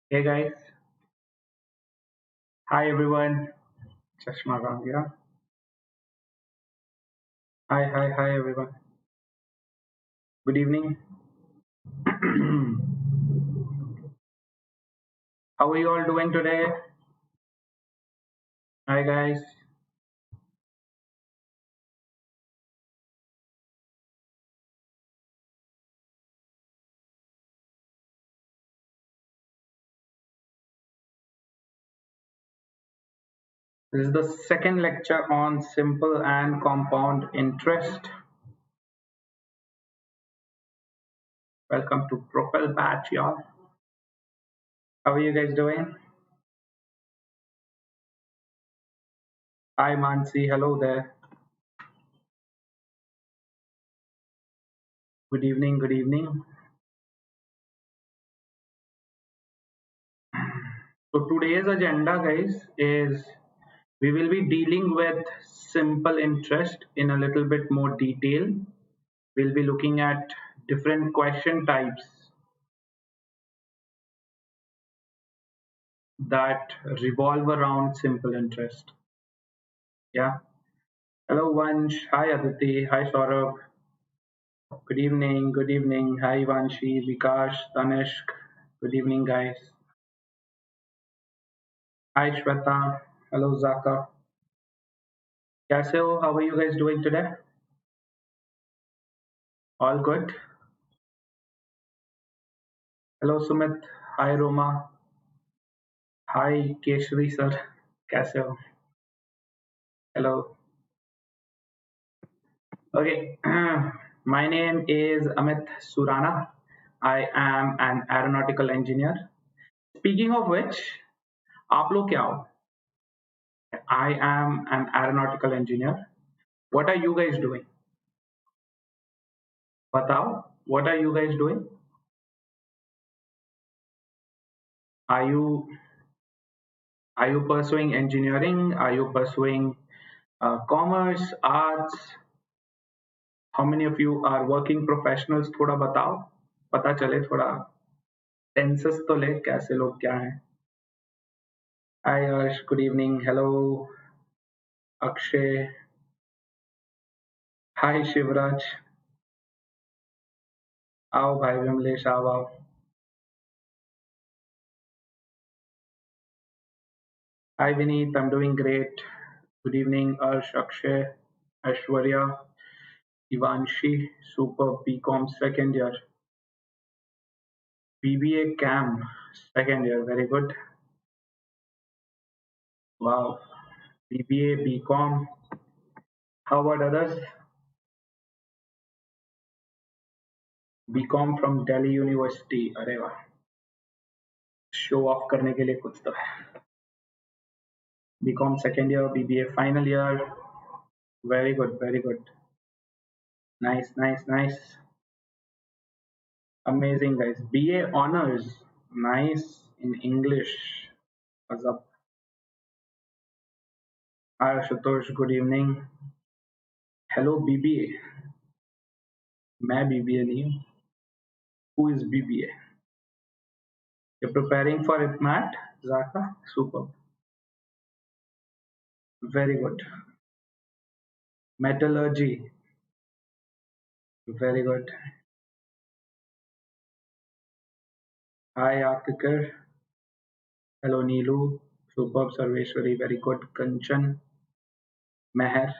Hey guys, hi everyone. Chashma kहाँ गया? Hi everyone. Good evening. How are you all doing today? Hi guys. This is the second lecture on simple and compound interest. Welcome to Propel batch, y'all. How are you guys doing? Hi Mansi. Hello there. Good evening. Good evening. So today's agenda, guys, is we will be dealing with simple interest in a little bit more detail. We'll be looking at different question types that revolve around simple interest. Yeah. Hello, Vansh. Hi, Aditi. Hi, Saurabh. Good evening. Good evening. Hi, Vanshi, Vikash, Tanishk. Good evening, guys. Hi, Shweta. Hello, Zaka. कैसे हो? How are you guys doing today? All good? Hello, Sumit. Hi, Roma. Hi, Keshri sir. कैसे हो? Hello. Okay. My name is Amit Surana. I am an aeronautical engineer. Speaking of which, आप लोग क्या हो? I am an aeronautical engineer. What are you guys doing? बताओ. What are you guys doing? Are you are you pursuing engineering? Are you pursuing commerce, arts? How many of you are working professionals? थोड़ा बताओ. पता चले थोड़ा census तो ले कैसे लोग क्या हैं. Hi Harsh, good evening. Hello Akshay. Hi Shivraj. आओ भाई विमलेश आओ. Hi Vineet, I'm doing great. Good evening Harsh, Akshay, Aishwarya, Ivanshi, super BCom second year. BBA CAM second year, very good. Wow. BBA, BCom. How about others? BCom from Delhi University. अरे वाह. Show off करने के लिए कुछ तो है. BCom second year, BBA final year. Very good, very good. Nice. Amazing guys. BA honors. Nice in English. What's up? Hi Ashutosh, good evening. Hello BBA. मैं BBA नहीं हूँ. Who is BBA? You're preparing for IPMAT, Zaka? Super. Very good. Metallurgy. Very good. Hi Arkikar. Hello Neelu. Superb Sarveshwari. Very good. Kanchan. Meher.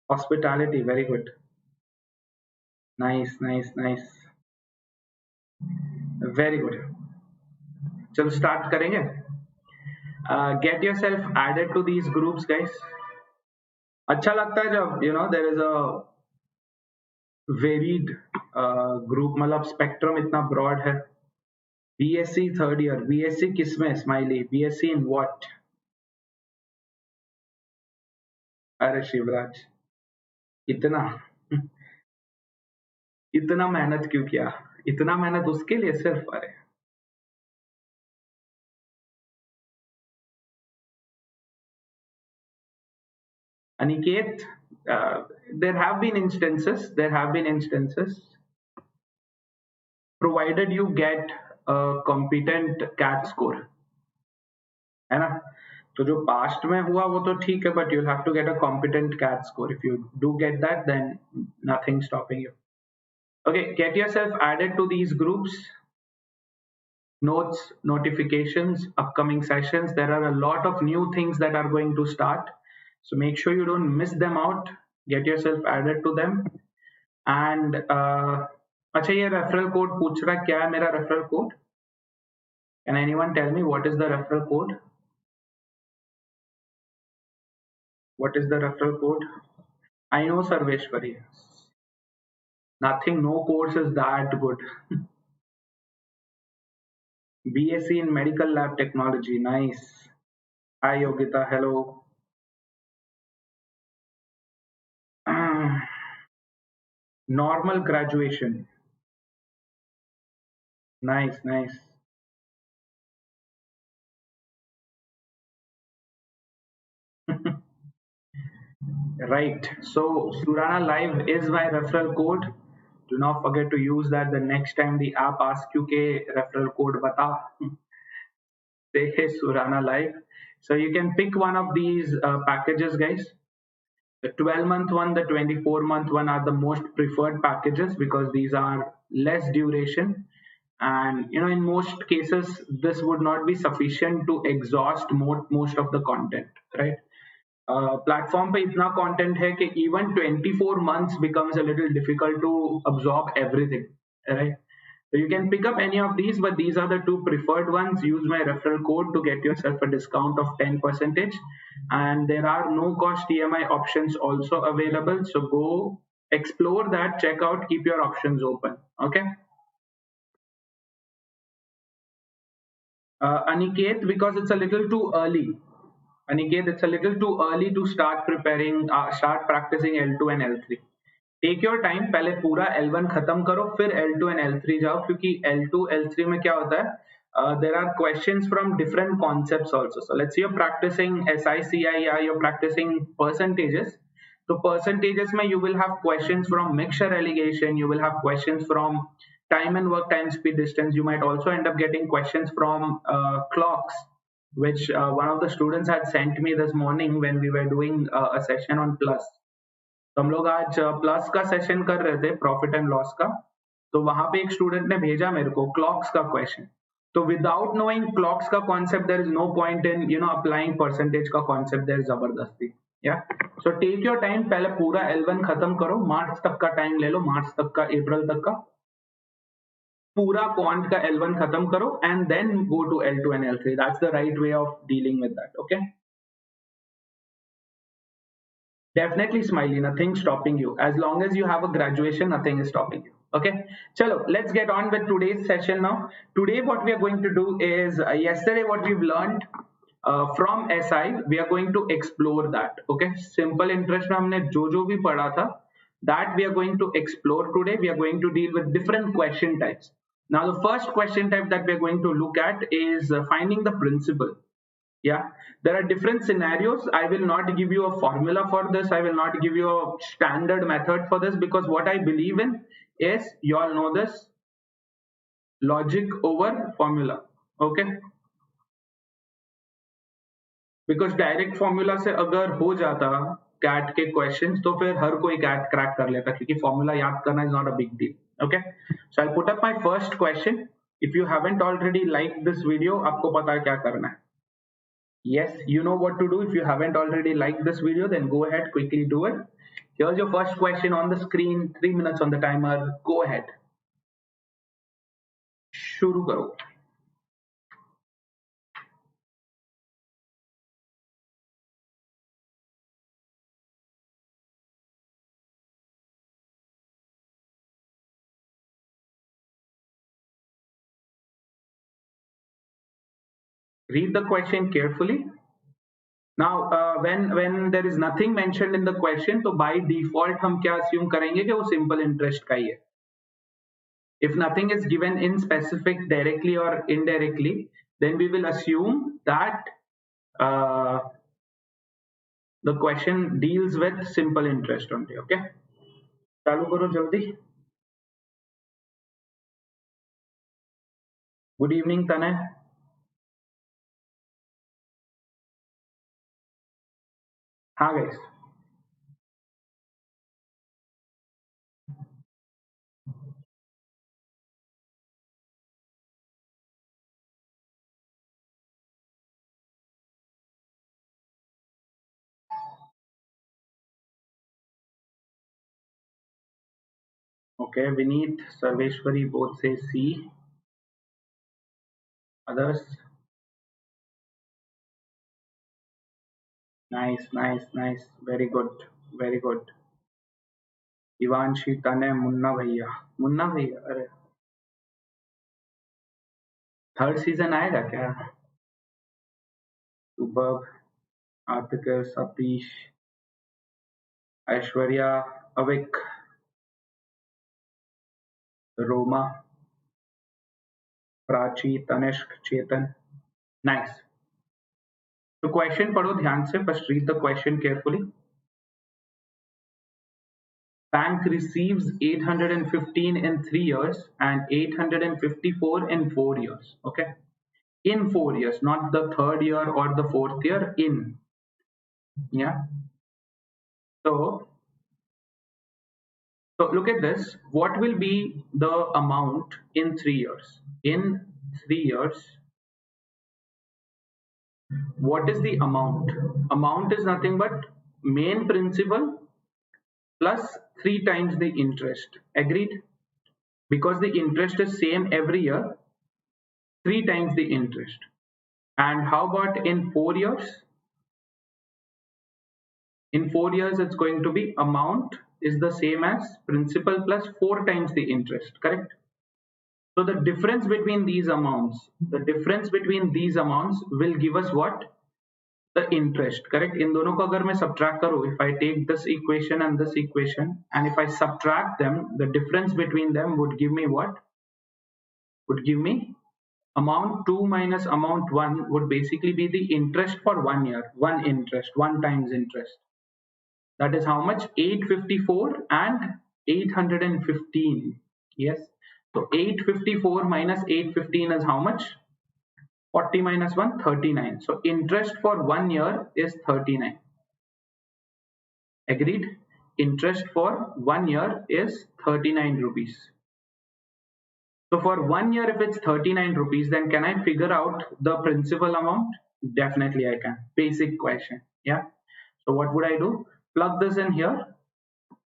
Hospitality. Very good. Nice. Very good. चलो start करेंगे. Get yourself added to these groups, guys. अच्छा लगता है जब there is a varied group. मतलब spectrum इतना broad है. BSc third year. BSc किसमें Smiley? BSc in what? अरे शिवराज इतना इतना मेहनत क्यों किया? इतना मेहनत उसके लिए सिर्फ? अरे Aniket, there have been instances provided you get a competent CAT score, है ना? तो जो पास्ट में हुआ वो तो ठीक है, but you have to get a competent CAT score. If you do get that, then nothing stopping you. Okay, get yourself added to these groups. Notes, notifications, upcoming sessions. There are a lot of new things that are going to start, so make sure you don't miss them out. Get yourself added to them. And अच्छा, ये referral code पूछ रहा है, क्या है मेरा referral code? Can anyone tell me what is the referral code? What is the referral code? I know, Sarveshwari. Nothing, no course is that good. BSc in Medical Lab Technology, nice. Hi Yogita, hello. Normal graduation, nice, nice. Right, so Surana Live is my referral code. Do not forget to use that the next time the app asks you के referral code बता. Say hey Surana Live. So you can pick one of these packages, guys. The 12-month one, the 24-month one are the most preferred packages because these are less duration, and in most cases this would not be sufficient to exhaust most of the content, right? Platform पे इतना content है कि even 24 months becomes a little difficult to absorb everything, right? So you can pick up any of these, but these are the two preferred ones. Use my referral code to get yourself a discount of 10%. And there are no cost EMI options also available. So go explore that, check out, keep your options open. Okay. Aniket, because it's a little too early. Aniket, it's a little too early to start preparing, start practicing L2 and L3. Take your time, पहले पूरा L1 खत्म करो, फिर L2 and L3 जाओ, क्योंकि L2 L3 में क्या होता है, there are questions from different concepts also. So let's say you're practicing SI CI, you're practicing percentages. So percentages में you will have questions from mixture allegation, you will have questions from time and work, time speed distance. You might also end up getting questions from clocks, which one of the students had sent me this morning when we were doing a session on plus. तो हम लोग आज plus का session कर रहे थे, profit and loss का. तो वहां पे एक स्टूडेंट ने भेजा मेरे को क्लॉक्स का क्वेश्चन. तो विदाउट नोइंग क्लॉक्स का concept there is no point in applying percentage का कॉन्सेप्ट देयर जबरदस्ती. या सो टेक योर टाइम, पहले पूरा L1 खत्म करो, मार्च तक का टाइम ले लो, मार्च तक का, अप्रैल तक का पूरा क्वांट का L1 खत्म करो and then go to L2 and L3. That's the right way of dealing with that. Okay, definitely, Smiley, nothing stopping you. As long as you have a graduation, nothing is stopping you. Okay, chalo, let's get on with today's session now. Today, what we are going to do is, yesterday, what we've learned from SI, we are going to explore that. Okay, simple interest में हमने जो भी पढ़ा था, that we are going to explore today. We are going to deal with different question types. Now, the first question type that we are going to look at is finding the principal. Yeah, there are different scenarios. I will not give you a formula for this. I will not give you a standard method for this, because what I believe in is, you all know this, logic over formula. Okay, because direct formula से अगर हो जाता cat के questions तो फिर हर कोई cat crack कर लेता, क्योंकि फॉर्मूला याद करना is not a big deal. Okay, so I put up my first question. If you haven't already like this video, आपको पता है क्या करना है. Yes, you know what to do. If you haven't already liked this video, then go ahead, quickly do it. Here's your first question on the screen. 3 minutes on the timer. Go ahead. शुरू करो. Read the question carefully. Now, when there is nothing mentioned in the question, तो by default हम क्या assume करेंगे कि वो simple interest का ही है. If nothing is given in specific directly or indirectly, then we will assume that the question deals with simple interest only. Okay, चालू करो जल्दी. Good evening, Tanay. हाँ guys. Okay, Vineet, Sarveshwari both say C. Others? Nice, nice, nice. Very good. Very good. Ivanshi, Tanay, Munna भैया. मुन्ना भैया, अरे third season आएगा क्या? सुबह, आतिक, सतीश, ऐश्वर्या, अविक, रोमा, प्राची, तनिष्क, चेतन. नाइस. तो क्वेश्चन पढ़ो ध्यान से. First read the question carefully. Bank receives 815 in 3 years and 854 in 4 years. Okay, in 4 years, not the third year or the fourth year. In, yeah. So look at this. What will be the amount in 3 years? In 3 years, what is the amount? Amount is nothing but main principal plus 3 times the interest. Agreed? Because the interest is same every year, 3 times the interest. And how about in 4 years? In 4 years, it's going to be amount is the same as principal plus 4 times the interest. Correct? So the difference between these amounts, will give us what? The interest. Correct? In दोनों को अगर मैं subtract करूँ, if I take this equation and this equation, and if I subtract them, the difference between them would give me what? Would give me amount 2 minus amount 1 would basically be the interest for 1 year. One interest, 1 times interest. That is how much? 854 and 815. Yes. So 854 minus 815 is how much? 40 minus 1, 39. So interest for 1 year is 39. Agreed? Interest for 1 year is 39 rupees. So for 1 year, if it's 39 rupees, then can I figure out the principal amount? Definitely I can. Basic question. Yeah. So what would I do? Plug this in here.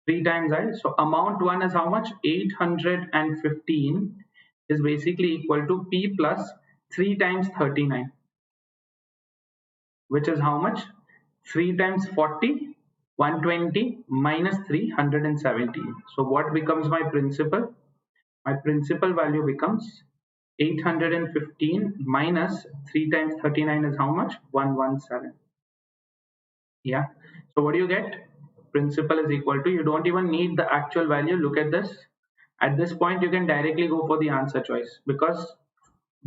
3 times I. So amount 1 is how much? 815 is basically equal to P plus 3 times 39, which is how much? 3 times 40, 120 minus 317. So what becomes my principal? My principal value becomes 815 minus 3 times 39 is how much? 117. Yeah. So what do you get? Principal is equal to, you don't even need the actual value. Look at this. At this point, you can directly go for the answer choice because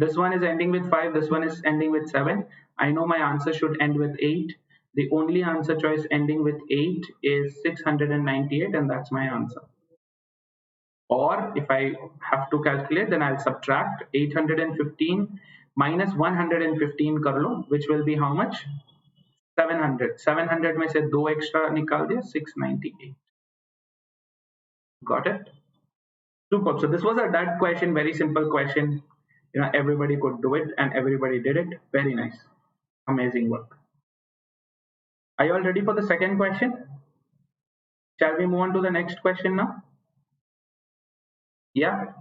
this one is ending with 5, this one is ending with 7. I know my answer should end with 8. The only answer choice ending with 8 is 698, and that's my answer. Or if I have to calculate, then I'll subtract 815 minus 115 कर लो, which will be how much? 700. 700 में से 2 extra निकाल दिया, 698. Got it? Super. So this was a dud question, very simple question. Everybody could do it and everybody did it. Very nice. Amazing work. Are you all ready for the second question? Shall we move on to the next question now? Yeah.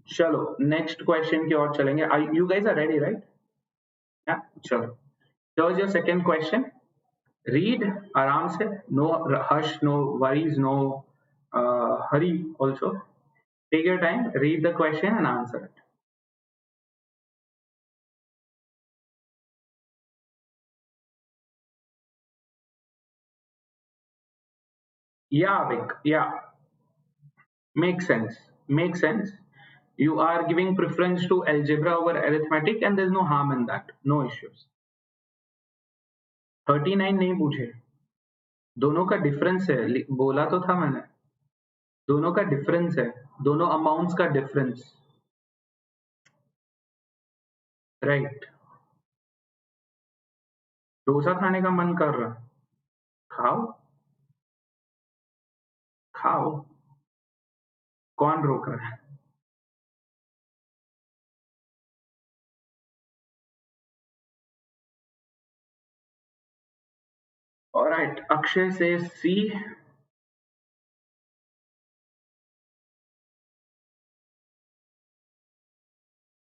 Chalo. Next question की ओर चलेंगे. You guys are ready, right? Yeah. Chalo. Here's your second question. Read आराम से. No hush, no worries, no hurry also. Take your time, read the question and answer it. Yeah, Vic. Yeah. Makes sense. Makes sense. You are giving preference to algebra over arithmetic and there's no harm in that. No issues. 39 नहीं पूछे. दोनों का difference है. बोला तो था मैंने. दोनों का डिफरेंस है. दोनों अमाउंट्स का डिफरेंस. राइट। डोसा खाने का मन कर रहा, खाओ खाओ, कौन रोक रहा है? ऑलराइट, अक्षय से सी।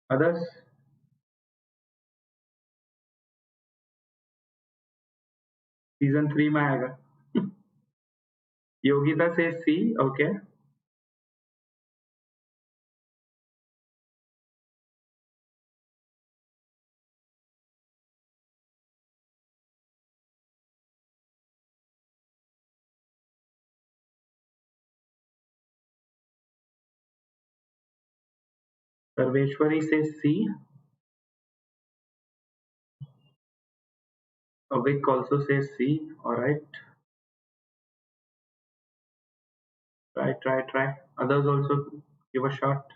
अदर्स? सीजन 3 में आएगा। योगिता से सी। ओके। सर्वेश्वरी से सी। Vic also says C. All right. Try. Others also give a shot.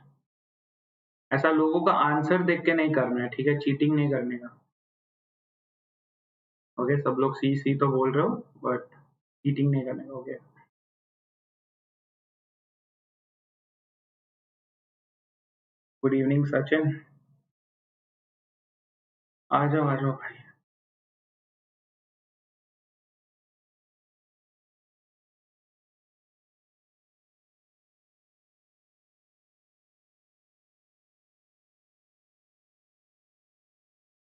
ऐसा लोगों का आंसर देख के नहीं करना है, ठीक है? चीटिंग नहीं करने का। ओके, सब लोग सी सी तो बोल रहे हो, बट चीटिंग नहीं करने का। ओके। Good evening Sachin. आ जाओ भाई।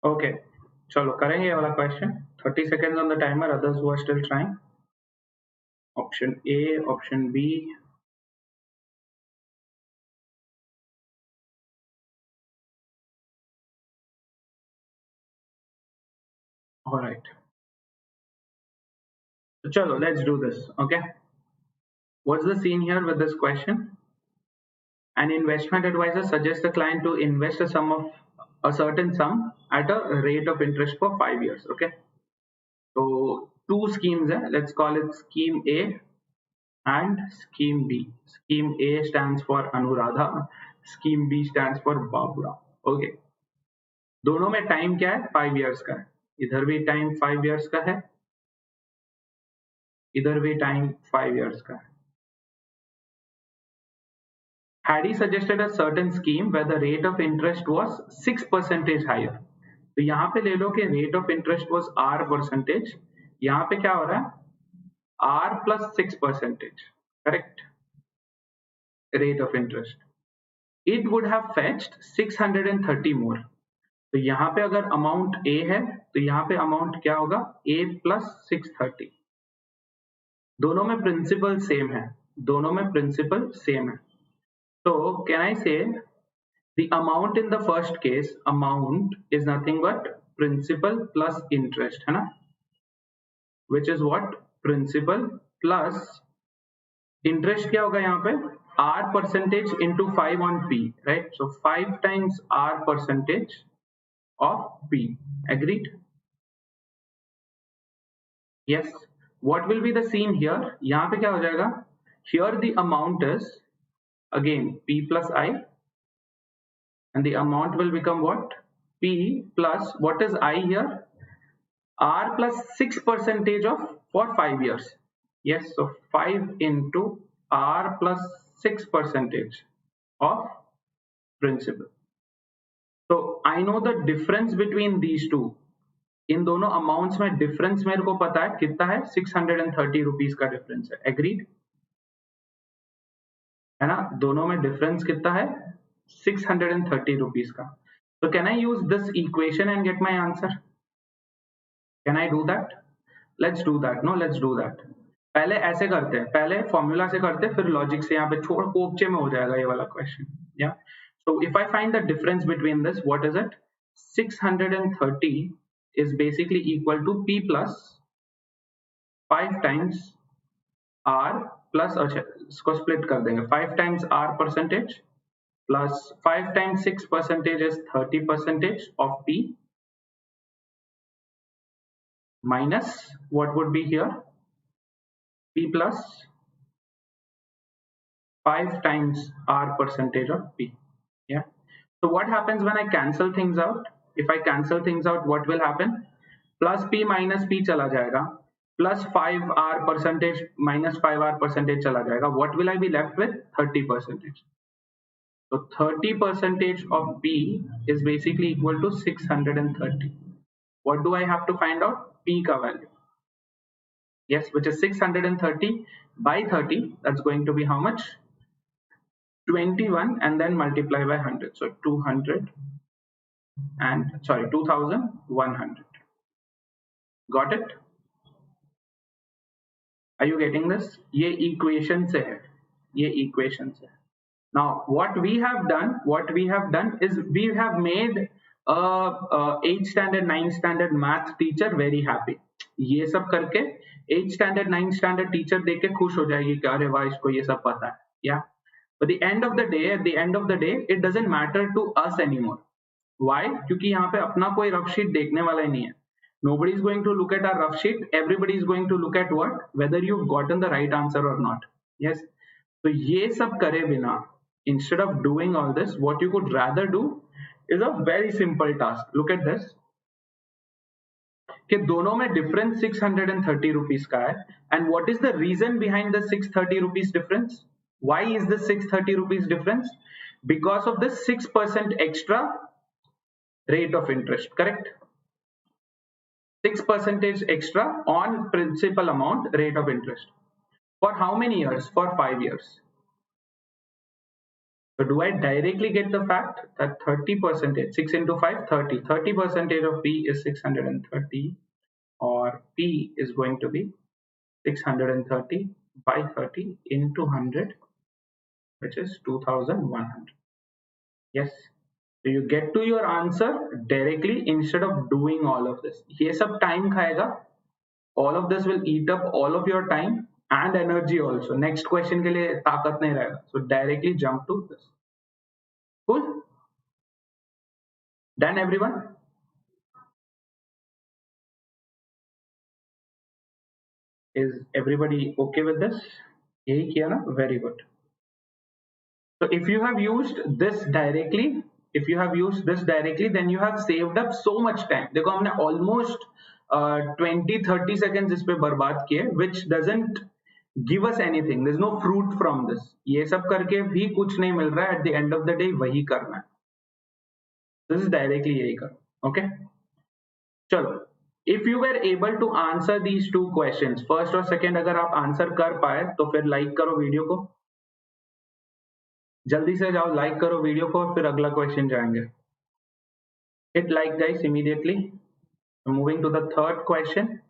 ओके, चलो करेंगे ये वाला question. 30 seconds on the timer. Others who are still trying. Option A, option B. All right. So chalo, let's do this. Okay. What's the scene here with this question? An investment advisor suggests the client to invest a certain sum at a rate of interest for 5 years. Okay. So two schemes. Let's call it scheme A and scheme B. Scheme A stands for Anuradha. Scheme B stands for Babura. Okay. दोनों में time क्या है? 5 years का है। इधर भी time 5 years का है, इधर भी टाइम 5 years का है। Had he suggested a certain scheme where the rate of interest was 6% higher, तो यहाँ पे ले लो कि rate of interest was R percentage, यहाँ पे क्या हो रहा है? R plus 6%, correct? Rate of interest. It would have fetched 630 more. तो यहाँ पे अगर अमाउंट A है तो यहाँ पे अमाउंट क्या होगा? A plus 630. दोनों में प्रिंसिपल सेम है, दोनों में प्रिंसिपल सेम है। So can I say the amount in the first case, amount is nothing but principal plus interest, है ना? Which is what? Principal plus interest क्या होगा यहाँ पे? R percentage into 5 on P, right? So 5 times R percentage of P. Agreed? Yes. What will be the scene here? यहाँ पे क्या हो जाएगा? Here the amount is again P plus I, and the amount will become what? P plus what is I here? R plus 6% of for 5 years. Yes, so 5 into R plus 6% of principal. So I know the difference between these two. इन दोनों amounts में difference मेरे को पता है कितना है? 630 rupees का difference है। एग्रीड है ना? दोनों में डिफरेंस कितना है? 630 रुपीज का। So can I use this equation and get my answer? Can I do that? Let's do that. No, let's do that. पहले ऐसे करते हैं, पहले फॉर्मूला से करते हैं, फिर लॉजिक से। यहाँ पे छोड़ कोपचे में हो जाएगा ये वाला क्वेश्चन। या so if I find the difference between this, what is it? 630 is basically equal to P plus 5 times R plus, अच्छा इसको स्प्लिट कर देंगे, 5 times R percentage plus 5 times 6% is 30% of P minus what would be here? P plus 5 times R percentage of P. Yeah. So what happens when I cancel things out? if I cancel things out, what will happen? Plus p minus p chala jayega, plus 5r percentage minus 5r percentage chala jayega. What will I be left with? 30 percentage. So 30 percentage of p is basically equal to 630. What do I have to find out? P ka value. Yes, which is 630 by 30. That's going to be how much? 21, and then multiply by 100. So 200 and sorry 2100. Got it? Are you getting this? ये equation से है, ये equation से. Now what we have done is we have made a 8th standard 9th standard math teacher very happy. ये सब करके 8th standard 9th standard teacher देख के खुश हो जाएगी कि अरे वाह इसको ये सब पता है. Yeah. But at the end of the day, it doesn't matter to us anymore. Why? क्योंकि यहाँ पे अपना कोई रफ शीट देखने वाला ही नहीं है. Nobody is going to look at our rough sheet. Everybody is going to look at what? Whether you've gotten the right answer or not. Yes. So ये सब करे बिना, instead of doing all this, what you could rather do is a very simple task. Look at this. कि दोनों में difference 630 rupees का है. And what is the reason behind the 630 rupees difference? Why is the 630 rupees difference? Because of the 6% extra rate of interest, correct? 6% extra on principal amount rate of interest. For how many years? For 5 years. So do I directly get the fact that 30%, 6 into 5, 30. 30% of P is 630, or P is going to be 630 by 30 into 100, which is 2100. Yes. So you get to your answer directly instead of doing all of this. ये सब time खाएगा. All of this will eat up all of your time and energy also. Next question के लिए ताकत नहीं रहेगा. So directly jump to this. Cool? Done everyone? Is everybody okay with this? यही किया ना? Very good. So if you have used this directly, then you have saved up so much time. देखो हमने almost 20-30 seconds इस पे बर्बाद किए, which doesn't give us anything. There's no fruit from this. ये सब करके भी कुछ नहीं मिल रहा है. At the end of the day वही करना है. This is directly यही करो. Okay? चलो. If you were able to answer these two questions, first और second अगर आप आंसर कर पाए तो फिर लाइक करो वीडियो को. जल्दी से जाओ, लाइक करो वीडियो को, फिर अगला क्वेश्चन जाएंगे. Hit like guys immediately. Moving to the third question.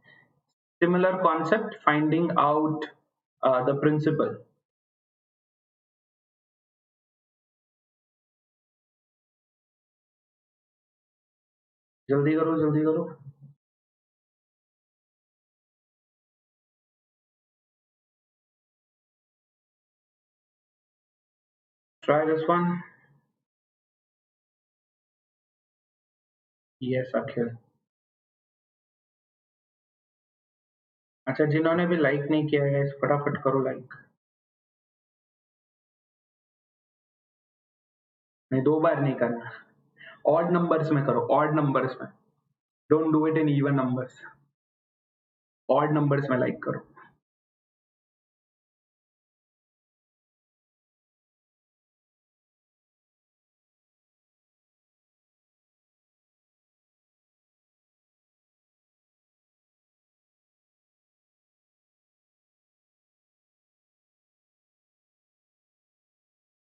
Similar concept, finding out the principal. जल्दी करो, जल्दी करो. Try this one. Yes, Akhil. अच्छा, जिन्होंने भी लाइक नहीं किया है फटाफट करो लाइक. नहीं, 2 बार नहीं करना. ऑड नंबर्स में करो, ऑड नंबर्स में. Don't do it in even numbers. Odd numbers में लाइक करो.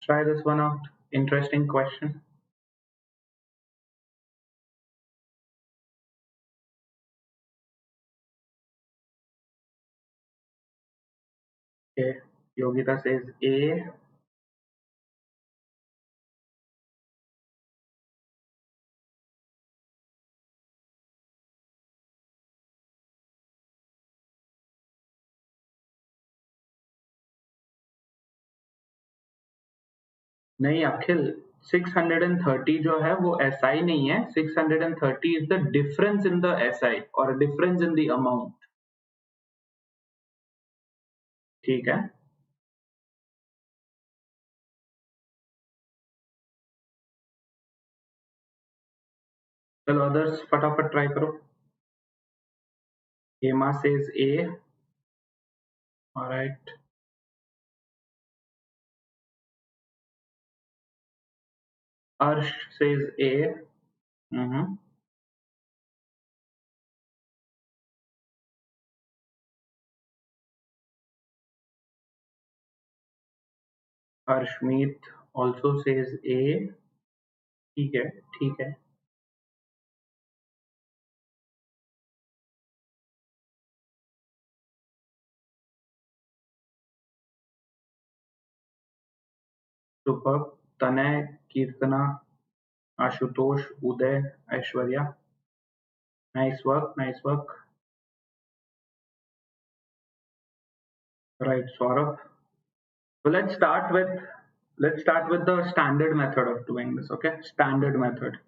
Try this one out. Interesting question. Okay, Yogita says A. नहीं अखिल, 630 जो है वो SI नहीं है. 630 is the difference in the SI or difference in the amount. ठीक है. चलो अदर्स फटाफट ट्राई करो. Hema says A. All right. Arsh says A. Mm-hmm. Arshmeet also says A. ठीक है, ठीक है. Superb. Tanay, Kirtana, Ashutosh, Uday, Aishwarya. Nice work, nice work. Right, Saurabh. So let's start with the standard method of doing this. Okay, standard method.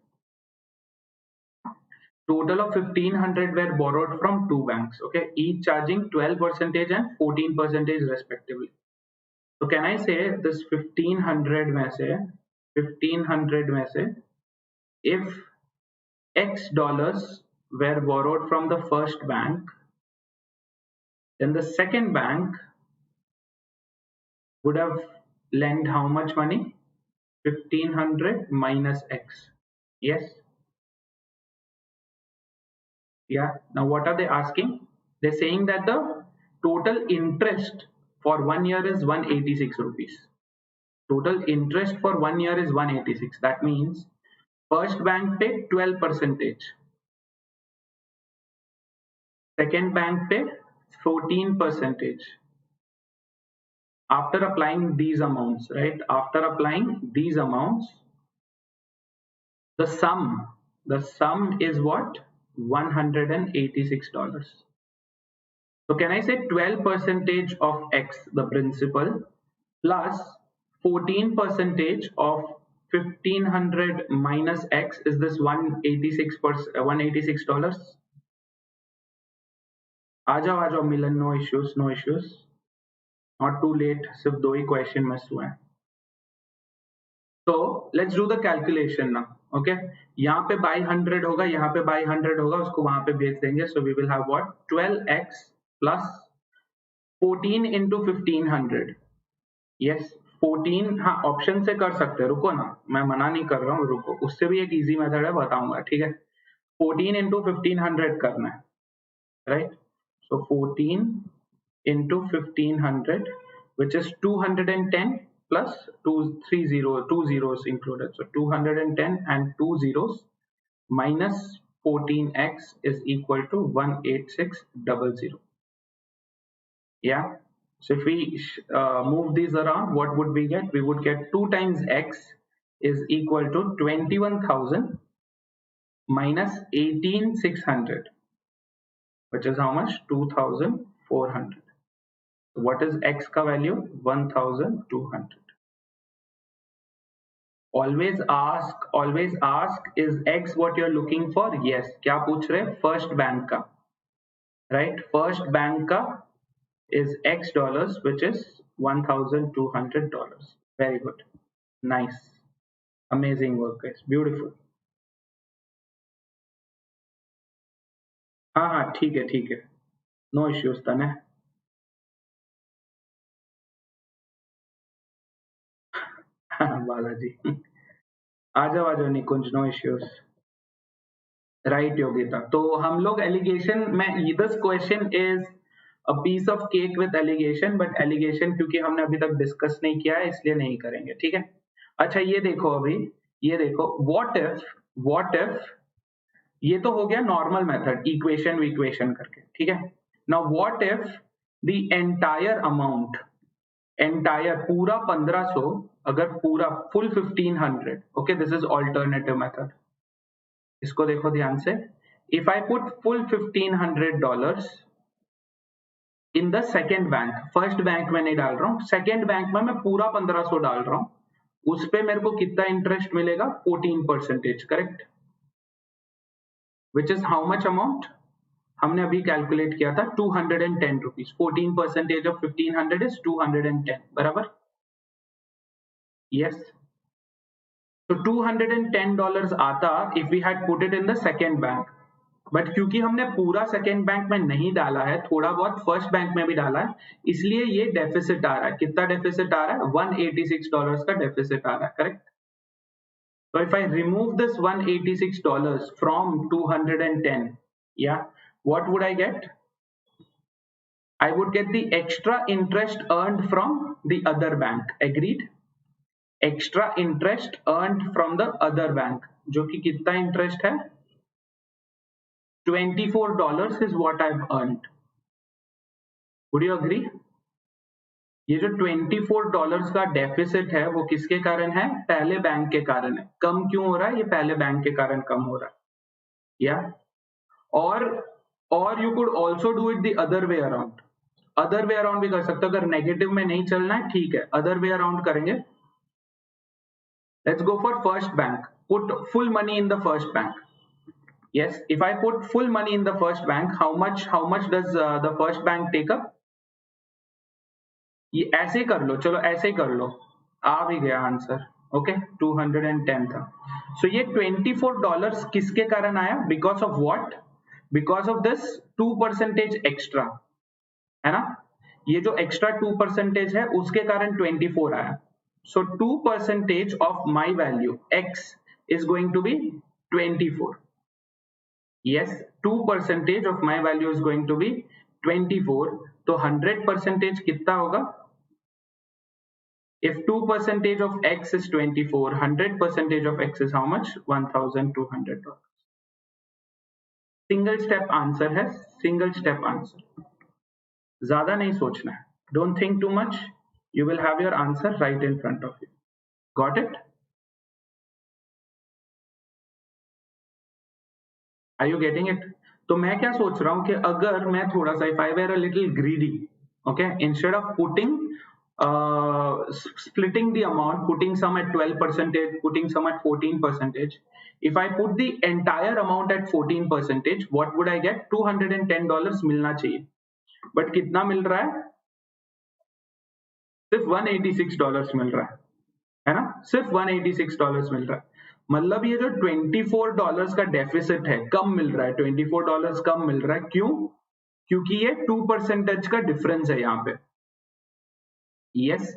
Total of 1500 were borrowed from two banks. Okay, each charging 12% and 14% respectively. So can I say this 1500 में से 1500 में से if X dollars were borrowed from the first bank, then the second bank would have lent how much money? 1500 minus X. Yes. Yeah. Now what are they asking? They're saying that the total interest for 1 year is 186 rupees. Total interest for 1 year is 186. That means first bank paid 12 percentage, second bank paid 14 percentage. After applying these amounts, right? After applying these amounts, the sum is what? $186. So can I say 12 percentage of X, the principal, plus 14 percentage of 1500 minus X is this 186 $186. आ जाओ Milan, no issues no issues, not too late, सिर्फ दो ही question miss हुए हैं. तो let's do the calculation ना. Okay, यहाँ पे बाई 100 होगा, यहाँ पे बाई 100 होगा, उसको वहां पे भेज देंगे. So we will have what? 12x plus 14 into 1500. Yes, 14. हाँ, ऑप्शन से कर सकते हैं, रुको ना, मैं मना नहीं कर रहा हूँ, रुको, उससे भी एक इजी मेथड है, बताऊंगा. ठीक है, 14 इंटू 1500 करना है, right? So 14 into 1500, which is 210 plus two zeros included. So 210 and two zeros minus 14x is equal to 18600. Yeah. So if we move these around, what would we get? We would get 2 times x is equal to 21,000 minus 18,600, which is how much? 2,400. What is x का value? 1200. Always ask, is x what you're looking for? Yes. क्या पूछ रहे? First bank का, right? First bank का is x dollars, which is $1,200. Very good. Nice. Amazing work, guys. Beautiful. हाँ हाँ, ठीक है ठीक है, no issues तने. बालाजी, आ जाओ Nikunj, no issues. Right Yogita. तो हम लोग एलिगेशन में, this question is a piece of cake with alligation, but alligation क्योंकि हमने अभी तक डिस्कस नहीं किया है इसलिए नहीं करेंगे. ठीक है. अच्छा ये देखो, अभी ये देखो, व्हाट इफ ये तो हो गया नॉर्मल मेथड, इक्वेशन करके. ठीक है. Now what if the entire amount, entire पूरा 1500, अगर पूरा full 1500. Okay, this is alternative method. इसको देखो ध्यान से. If I put full $1,500 in the second bank, first bank में नहीं डाल रहा हूं, सेकेंड बैंक में मैं पूरा 1500 डाल रहा हूं, उस पे मेरे को कितना इंटरेस्ट मिलेगा? 14%. Correct. Which is how much amount? हमने अभी कैलकुलेट किया था 210 रुपीज. 14% of 1500 is 210. बराबर. यस. तो $210 आता if we had put it in the second bank, but क्योंकि हमने पूरा सेकेंड बैंक में नहीं डाला है, थोड़ा बहुत फर्स्ट बैंक में भी डाला है, इसलिए ये डेफिसिट आ रहा है. कितना डेफिसिट आ रहा है? $186 का डेफिसिट आ रहा है. Correct. So if I remove this $186 from 210, yeah, what would I get? I would get the extra interest earned from the other bank. Agreed? Extra interest earned from the other bank. जो कि कितना interest है? $24 is what I've earned. Would you agree? ये जो $24 का deficit है वो किसके कारण है? पहले बैंक के कारण है. कम क्यों हो रहा है? ये पहले बैंक के कारण कम हो रहा है. या और you could also do it the other way around. Other way around भी कर सकते हो. अगर नेगेटिव में नहीं चलना है, ठीक है, अदर वे अराउंड करेंगे. Let's go for first bank. Put full money in the first bank. Yes, if I put full money in the first bank, how much does the first bank take up? ये ऐसे कर लो, चलो ऐसे कर लो, आ भी गया answer. Okay, 210 था. सो ये $24 किसके कारण आया? Because of what? Because of this 2% extra, है ना. ये जो एक्स्ट्रा 2% है उसके कारण 24 आया. So 2% of my value x is going to be 24. Yes, 2% of my value is going to be 24. तो 100% कितना होगा? If 2% of x is 24, 100% of x is how much? $1,200. Single step answer है, single step answer. ज़्यादा नहीं सोचना है. Don't think too much. You will have your answer right in front of you. Got it? Are you getting it? तो मैं क्या सोच रहा हूँ कि अगर मैं थोड़ा सा, if I were a little greedy, okay, instead of splitting the amount, putting some at 12%, putting some at 14%, if I put the entire amount at 14%, what would I get? $210 मिलना चाहिए. बट कितना मिल रहा है? सिर्फ $186 मिल रहा है ना. सिर्फ $186 मिल रहा है. मतलब ये जो $24 का डेफिसिट है, कम मिल रहा है. $24 कम मिल रहा है. क्यों? क्योंकि ये 2% का डिफरेंस है यहाँ पे. यस,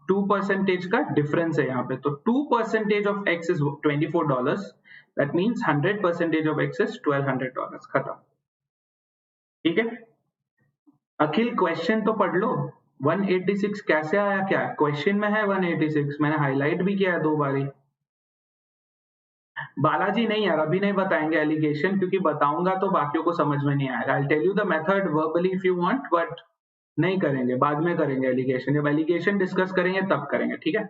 2% का डिफरेंस है यहाँ पे. तो 2% of x is $24. That means 100% of x is $1200. खत्म. ठीक है. अखिल क्वेश्चन तो पढ़ लो. 186 कैसे आया? क्या क्वेश्चन में है 186? मैंने हाईलाइट भी किया है 2 बारी. बालाजी नहीं यार, अभी नहीं बताएंगे एलिगेशन, क्योंकि बताऊंगा तो बाकियों को समझ में नहीं आएगा. I tell you the method verbally if you want, but नहीं करेंगे, बाद में करेंगे एलिगेशन. जब एलिगेशन डिस्कस करेंगे तब करेंगे. ठीक है.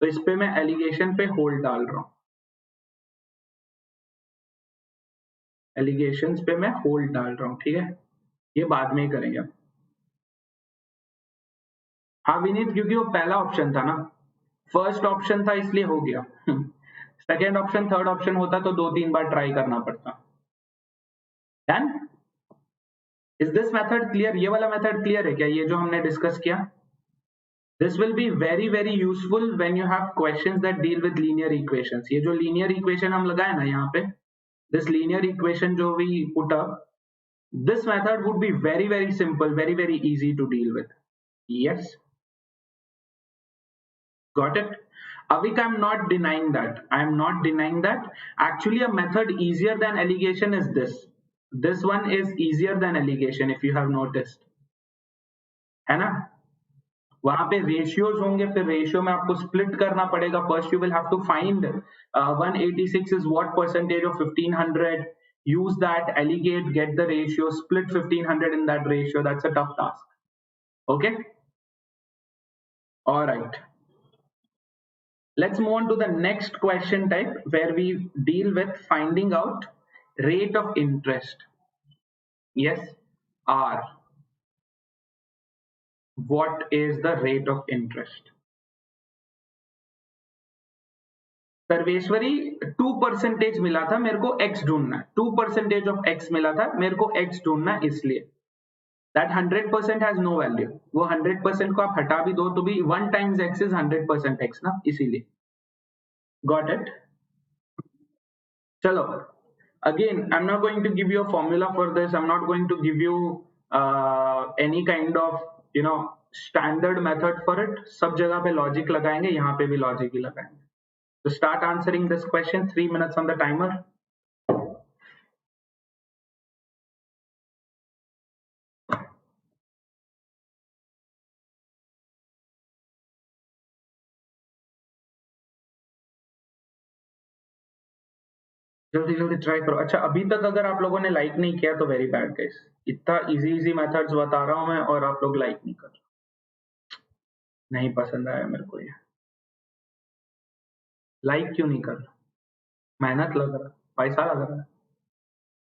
तो इस पे मैं एलिगेशन पे होल्ड डाल रहा हूं. एलिगेशंस पे मैं होल्ड डाल रहा हूं. ठीक है, ये बाद में ही करेंगे. हाँ विनीत, क्योंकि वो पहला ऑप्शन था ना, फर्स्ट ऑप्शन था इसलिए हो गया. सेकेंड ऑप्शन, थर्ड ऑप्शन होता तो 2-3 बार ट्राई करना पड़ता. Done. Is this method clear? ये वाला मेथड क्लियर है क्या? ये जो हमने डिस्कस किया. This will be very very useful when you have questions that deal with linear equations. ये जो लीनियर इक्वेशन हम लगाए ना यहाँ पे, दिस लीनियर इक्वेशन जो we put up, this method would be very very simple, very very easy to deal with. Yes, got it. Avik, I'm not denying that. I'm not denying that. Actually, a method easier than alligation is this. This one is easier than alligation, if you have noticed. है ना. वहां पे ratios होंगे, फिर ratio में आपको split करना पड़ेगा. First you will have to find 186 is what percentage of 1500. Use that, alligate, get the ratio, split 1500 in that ratio. That's a tough task. Okay. All right. Let's move on to the next question type, where we deal with finding out rate of interest. Yes, R. What is the rate of interest? Sarveshwari 2% मिला था, मेरे को x ढूंढना है. 2% of x मिला था, मेरे को x ढूंढना है. इसलिए that 100% has no value. वो 100% को आप हटा भी दो तो भी 1 times x is 100% x ना, इसीलिए Got it? Chalo. Again, I'm not going to give you a formula for this. I'm not going to give you any kind of standard method for it. सब जगह पे logic लगाएंगे, यहाँ पे भी logic ही लगाएंगे. So start answering this question. 3 minutes on the timer. जल्दी जल्दी ट्राई करो. अच्छा, अभी तक अगर आप लोगों ने लाइक नहीं किया तो वेरी बैड गाइस. इतना इजी इजी मेथड्स बता रहा हूं मैं और आप लोग लाइक नहीं कर रहे. नहीं पसंद आया मेरे को ये. लाइक क्यों नहीं कर रहा? मेहनत लग रहा, पैसा लग रहा है.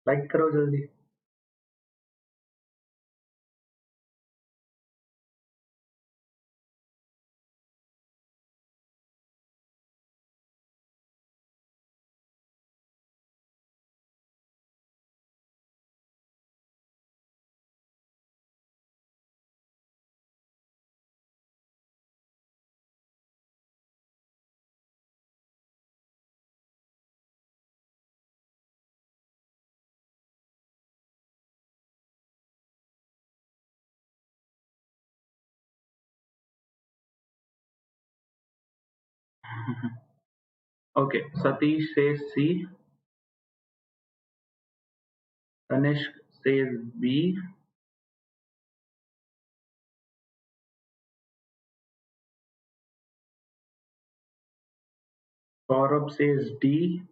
लाइक करो जल्दी. Okay, Satish says C. Tanishq says B. Saurabh says D.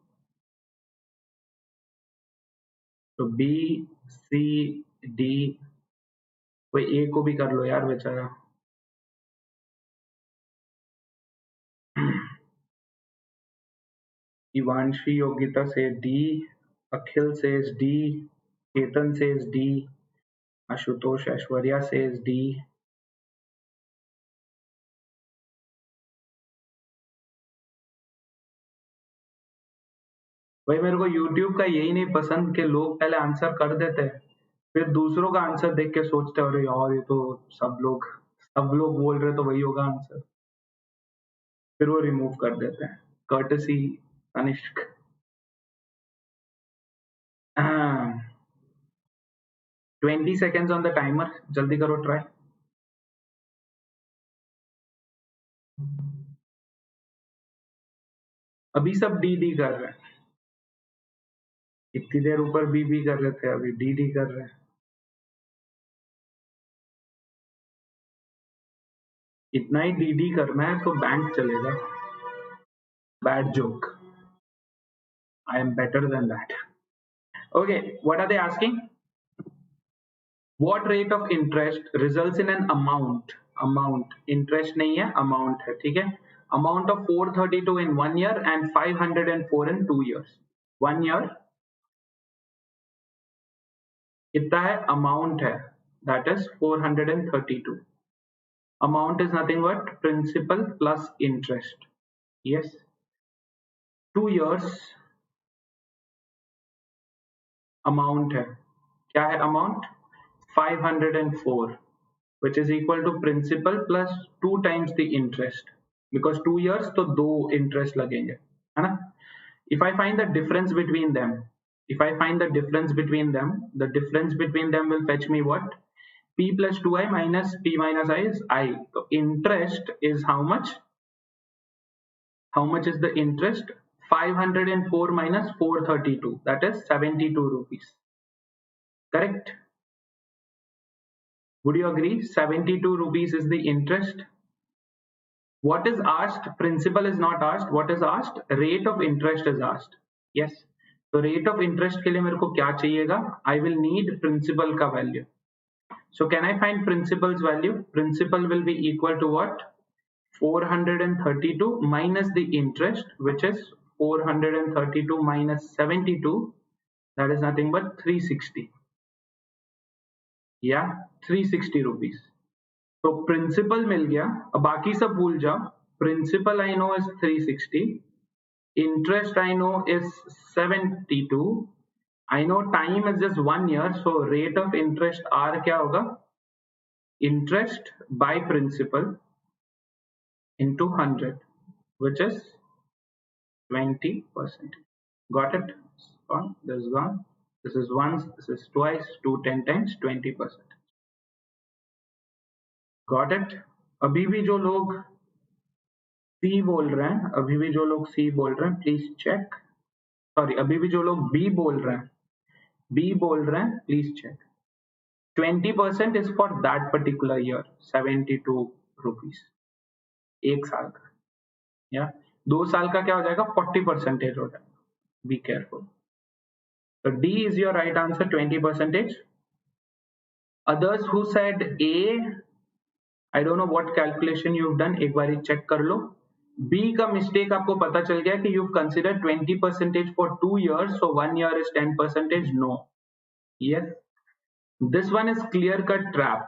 तो B, C, D. कोई A को भी कर लो यार बेचारा. Ivanshi Yogita says D. Akhil says D. Ketan says D. Ashutosh Ashwarya says D. भाई मेरे को YouTube का यही नहीं पसंद कि लोग पहले आंसर कर देते हैं, फिर दूसरों का आंसर देख के सोचते हैं अरे यार ये तो सब लोग बोल रहे तो वही होगा आंसर, फिर वो रिमूव कर देते हैं. Courtesy Tanishq. 20 seconds on the timer. जल्दी करो ट्राई. अभी सब डी डी कर रहे हैं. इतनी देर ऊपर बी कर रहे थे, अभी डी डी कर रहे हैं. इतना ही डी डी करना है तो बैंक चलेगा. Bad joke. I am better than that. Okay, what are they asking? What rate of interest results in an amount interest नहीं है, amount है. ठीक है. Amount of 432 in 1 year and 504 in 2 years. 1 year कितना है? Amount है, that is 432. Amount is nothing but principal plus interest. Yes. 2 years amount है. क्या है amount? 504, which is equal to principal plus 2 times the interest, because 2 years तो 2 interest लगेंगे, है ना? If I find the difference between them, the difference between them will fetch me what? P plus 2i minus P minus I is I. So interest is how much? How much is the interest? 504 minus 432, that is 72 rupees. Correct? Would you agree? 72 rupees is the interest. What is asked? Principal is not asked. What is asked? Rate of interest is asked. Yes. So rate of interest के लिए मेरे को क्या चाहिएगा? I will need principal का value. So can I find principal's value? Principal will be equal to what? 432 minus the interest, which is 432 minus 72. That is nothing but 360. Yeah, 360 rupees. तो principal मिल गया. अब बाकी सब भूल जाओ. Principal I know is 360, interest I know is 72, I know time is just 1 year, so rate of interest are क्या होगा? Interest by principal into 100, which is 20%. Got it? Gone. This is gone. This is once. This is twice. 2 10 times 20%. Got it? अभी भी जो लोग सी बोल रहे हैं, अभी भी जो लोग सी बोल रहे हैं, प्लीज चेक. सॉरी, अभी भी जो लोग बी बोल रहे हैं, बी बोल रहे हैं, please check. 20% is for that particular year, 72 rupees. एक साल का, या 2 साल का क्या हो जाएगा, 40% हो जाएगा. Be careful. So D is your right answer, 20%. Others who said A, I don't know what calculation you've done. एक बार चेक कर लो. B का मिस्टेक आपको पता चल गया कि you've considered 20% for 2 years, so 1 year is 10%. No. Yes. This one is clear cut trap.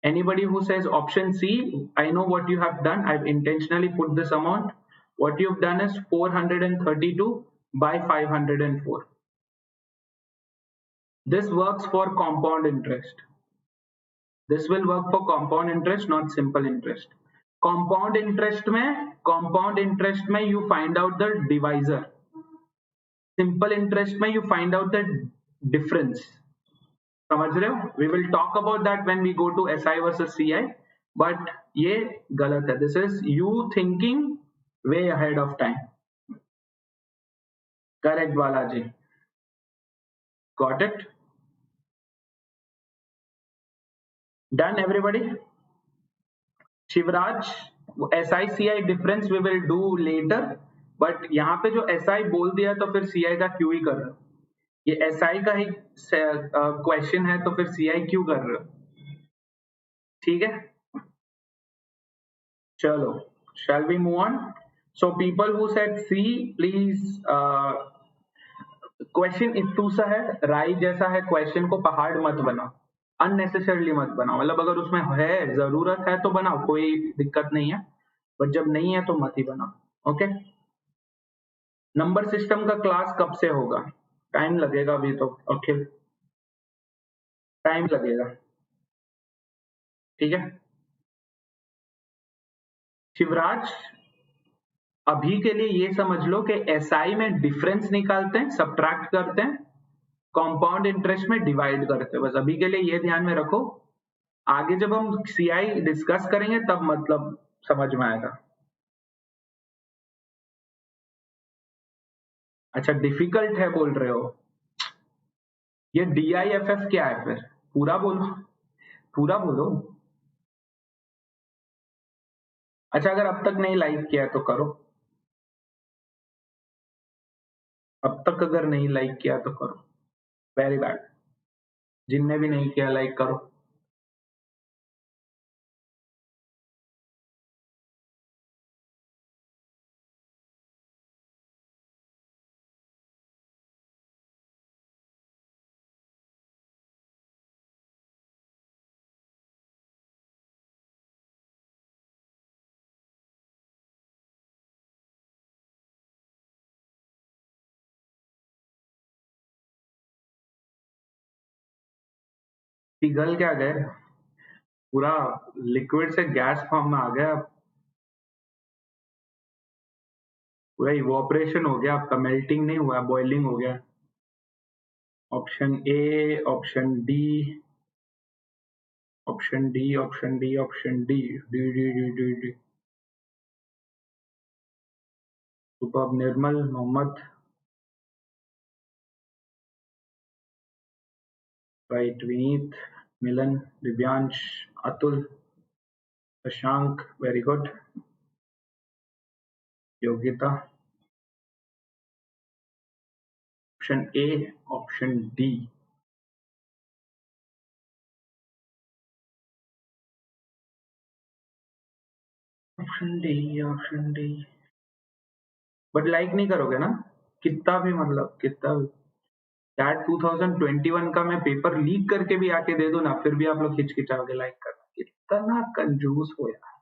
Anybody who says option C, I know what you have done. I've intentionally put this amount. What you've done is 432 by 504. This works for compound interest. This will work for compound interest, not simple interest. Compound interest में you find out the divisor. Simple interest में you find out the difference. समझ रहे हो? We will talk about that when we go to SI versus CI. But ये गलत है. This is you thinking way ahead of time. Correct, Balaji. Got it? Done, everybody? Shivraj, SI-CI difference we will do later. But यहाँ पे जो SI बोल दिया तो फिर CI का क्यों ही कर रहे हो? ये SI का ही क्वेश्चन है तो फिर CI क्यों कर रहे हो? ठीक है, चलो, shall we move on? So people who said C, please. Question इतू सा है, राई जैसा है, क्वेश्चन को पहाड़ मत बनाओ, अननेसेसरली मत बनाओ. मतलब अगर उसमें है, जरूरत है तो बनाओ, कोई दिक्कत नहीं है, बट जब नहीं है तो मत ही बनाओ. ओके. नंबर सिस्टम का क्लास कब से होगा? टाइम लगेगा अभी तो. ओके, टाइम लगेगा. ठीक है शिवराज, अभी के लिए ये समझ लो कि एसआई में डिफरेंस निकालते हैं, सब्ट्रैक्ट करते हैं, कंपाउंड इंटरेस्ट में डिवाइड करते हैं. बस अभी के लिए ये ध्यान में रखो. आगे जब हम सीआई डिस्कस करेंगे तब मतलब समझ में आएगा. अच्छा, डिफिकल्ट है बोल रहे हो? ये DIFF क्या है फिर? पूरा बोलो, पूरा बोलो. अच्छा, अगर अब तक नहीं लाइक किया है तो करो. अब तक अगर नहीं लाइक किया तो करो. Very bad. जिनने भी नहीं किया लाइक करो. पिघल क्या गए? पूरा लिक्विड से गैस फॉर्म में आ गया. पूरा इवोपरेशन हो गया आपका, मेल्टिंग नहीं हुआ, बॉइलिंग हो गया. Option A, option D, option D, option D, option D, D D D D D. Super. Nirmal, Mohammed, right, Vineet, Milan, Divyansh, Atul, Shashank, very good. Yogyata, option A, option D. Option D, option D. But like नहीं करोगे ना? कितना भी, मतलब कितना भी. कैट 2021 का मैं पेपर लीक करके भी आके दे दूं ना, फिर भी आप लोग हिचकिचाओगे लाइक करना. कितना कंजूस हो यार.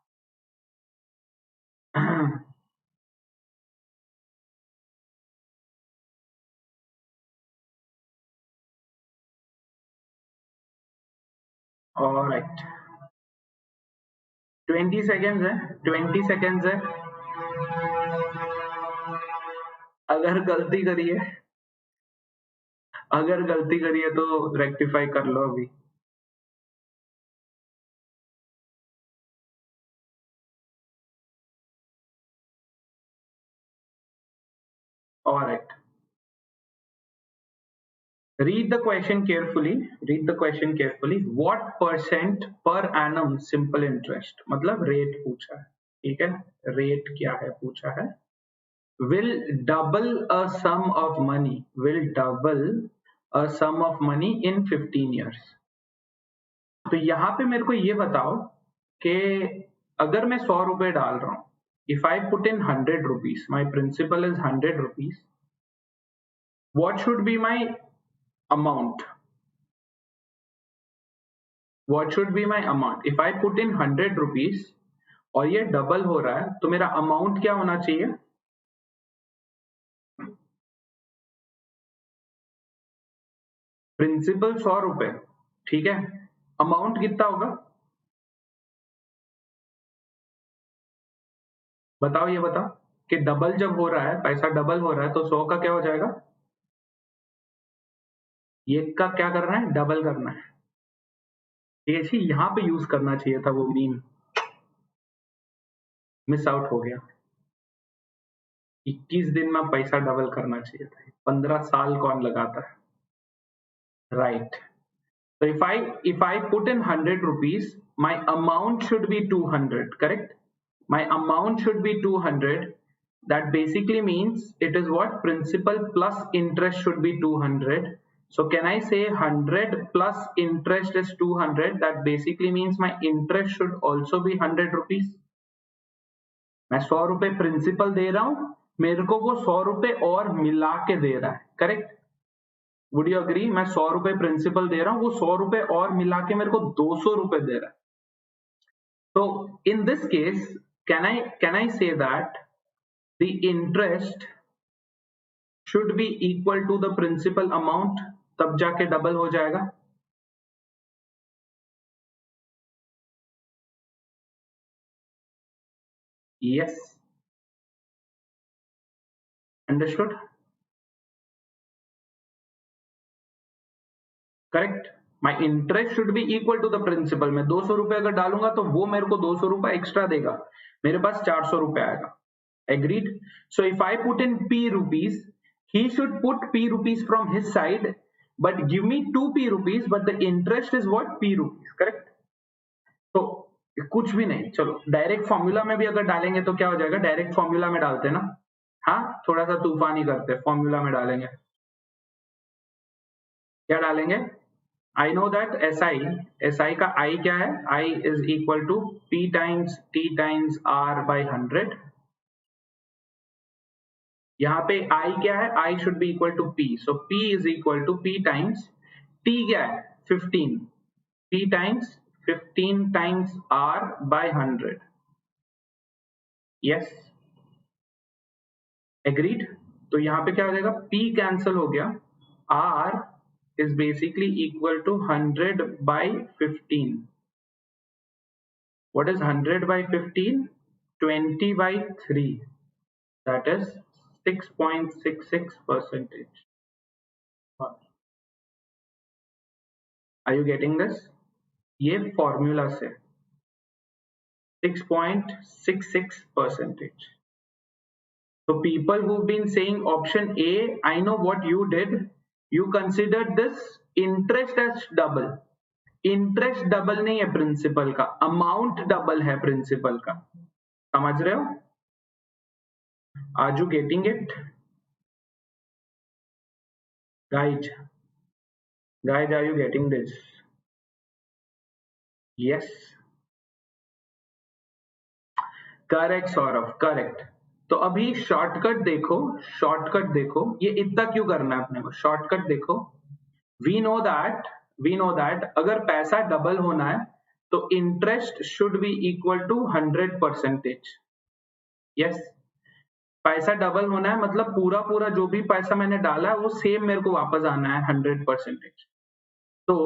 ऑलराइट, 20 सेकेंड्स है, 20 सेकेंड्स है. अगर गलती करी है, अगर गलती करी है तो रेक्टिफाई कर लो अभी। Alright, read the question carefully, read the question carefully. What percent per annum simple interest, मतलब रेट पूछा है, ठीक है, रेट क्या है पूछा है। will double a sum of money, will double a sum of money in 15 years। तो यहाँ पे मेरे को ये बताओ कि अगर मैं 100 रुपए डाल रहा हूँ, if I put in 100 rupees, my principal is 100 rupees, what should be my amount, what should be my amount? If I put in 100 rupees और ये डबल हो रहा है तो मेरा अमाउंट क्या होना चाहिए? प्रिंसिपल 100 रुपए, ठीक है, अमाउंट कितना होगा बताओ, ये बताओ कि डबल जब हो रहा है, पैसा डबल हो रहा है तो 100 का क्या हो जाएगा? ये का क्या करना है? डबल करना है। ये चीज यहाँ पे यूज करना चाहिए था, वो मीम मिस आउट हो गया। 21 दिन में पैसा डबल करना चाहिए था, 15 साल कौन लगाता है, right. So if I put in 100 rupees, my amount should be 200, correct? My amount should be 200. That basically means it is what? Principal plus interest should be 200. So can I say 100 plus interest is 200? That basically means my interest should also be 100 rupees. मैं 100 रुपए principal दे रहा हूं, मेरे को वो 100 रुपए और मिला के दे रहा है, करेक्ट? Would you agree? मैं 100 रुपए प्रिंसिपल दे रहा हूं, वो 100 रुपए और मिला के मेरे को 200 रुपए दे रहा है। तो in this case can I say that the interest should be equal to the principal amount, तब जाके डबल हो जाएगा? Yes, understood, correct. My interest should be equal to the principal. मैं 200 रुपए अगर डालूंगा तो वो मेरे को 200 रुपए एक्स्ट्रा देगा, मेरे पास 400 रुपए आएगा, agreed? So if I put in p rupees, he should put p rupees from his side but give me 2p rupees, but the interest is what? p rupees, correct? तो कुछ भी नहीं, चलो डायरेक्ट फॉर्मूला में भी अगर डालेंगे तो क्या हो जाएगा? डायरेक्ट फॉर्मूला में डालते हैं ना, हाँ थोड़ा सा तूफानी करते हैं, फॉर्मूला में डालेंगे, क्या डालेंगे? I know that S I का आई क्या है? I is equal to P times T times R by 100। यहाँ पे आई क्या है? I should be equal to P, so P is equal to P times T क्या है? 15, P times 15 times R by 100। Yes, agreed? तो यहाँ पे क्या हो जाएगा? p कैंसिल हो गया, r is basically equal to 100 by 15। what is 100 by 15? 20 by 3, that is 6.66 percentage। are you getting this? ये फॉर्मूला से 6.66 percentage। So people who've been saying option A, I know what you did. You considered this interest as double. Interest double नहीं है principal का, amount double है principal का, समझ रहे हो? Are you getting it guys? Guys are you getting this? Yes, correct Saurabh, correct. तो अभी शॉर्टकट देखो, शॉर्टकट देखो, ये इतना क्यों करना है अपने को? शॉर्टकट देखो, वी नो दैट अगर पैसा डबल होना है तो interest should be equal to 100%। Yes, पैसा डबल होना है मतलब पूरा पूरा जो भी पैसा मैंने डाला है वो सेम मेरे को वापस आना है 100%। तो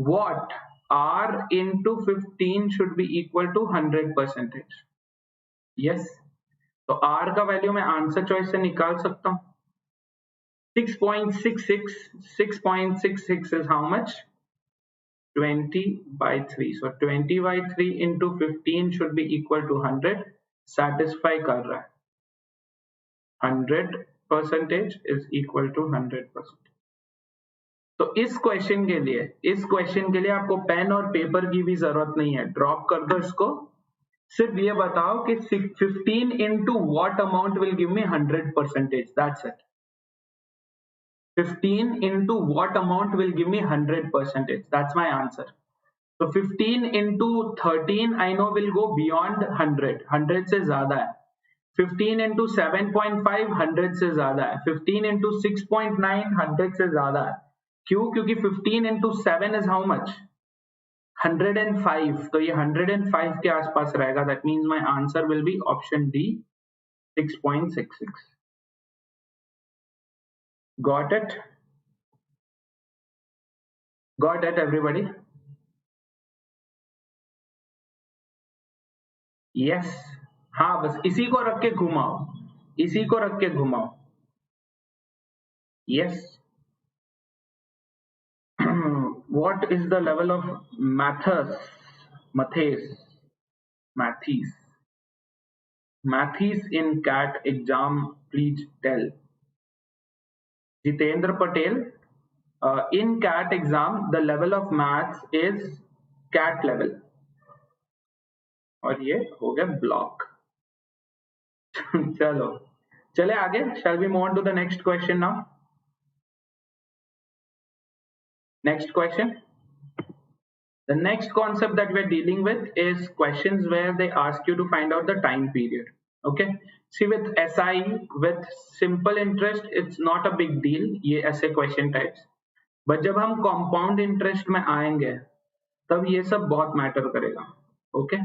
what r into 15 should be equal to 100%। yes, तो r का वैल्यू मैं आंसर चॉइस से निकाल सकता हूँ. 6.66. 6.66 is how much? 20/3. So 20/3 into 15 should be equal to 100. Satisfy कर रहा है. 100% is equal to 100%. तो इस क्वेश्चन के लिए आपको पेन और पेपर की भी जरूरत नहीं है. ड्रॉप कर दो इसको. सिर्फ ये बताओ कि 15 into what amount will give me 100%. That's it. 15 into what amount will give me 100%. That's my answer. So 15 into 13 I know will go beyond 100. 100 से ज्यादा है. 15 into 7.5 100 से ज्यादा है. 15 into 6.9 100 से ज्यादा है. क्यों? क्योंकि 15 into 7 is how much? 105. तो ये 105 के आसपास रहेगा. That means my answer will be option D, 6.66. Got it? Got it, everybody? Yes. हाँ, बस इसी को रख के घुमाओ. इसी को रख के घुमाओ. Yes. What is the level of Maths in CAT exam? Please tell. Jitendra Patel. In CAT exam, the level of maths is CAT level. और ये हो गया block. चलो, चले आगे. Shall we move on to the next question now? Next question. The next concept that we're dealing with is questions where they ask you to find out the time period. Okay. See, with SI, with simple interest, it's not a big deal. ये ऐसे question types. But जब हम compound interest में आएंगे, तब ये सब बहुत matter करेगा. Okay.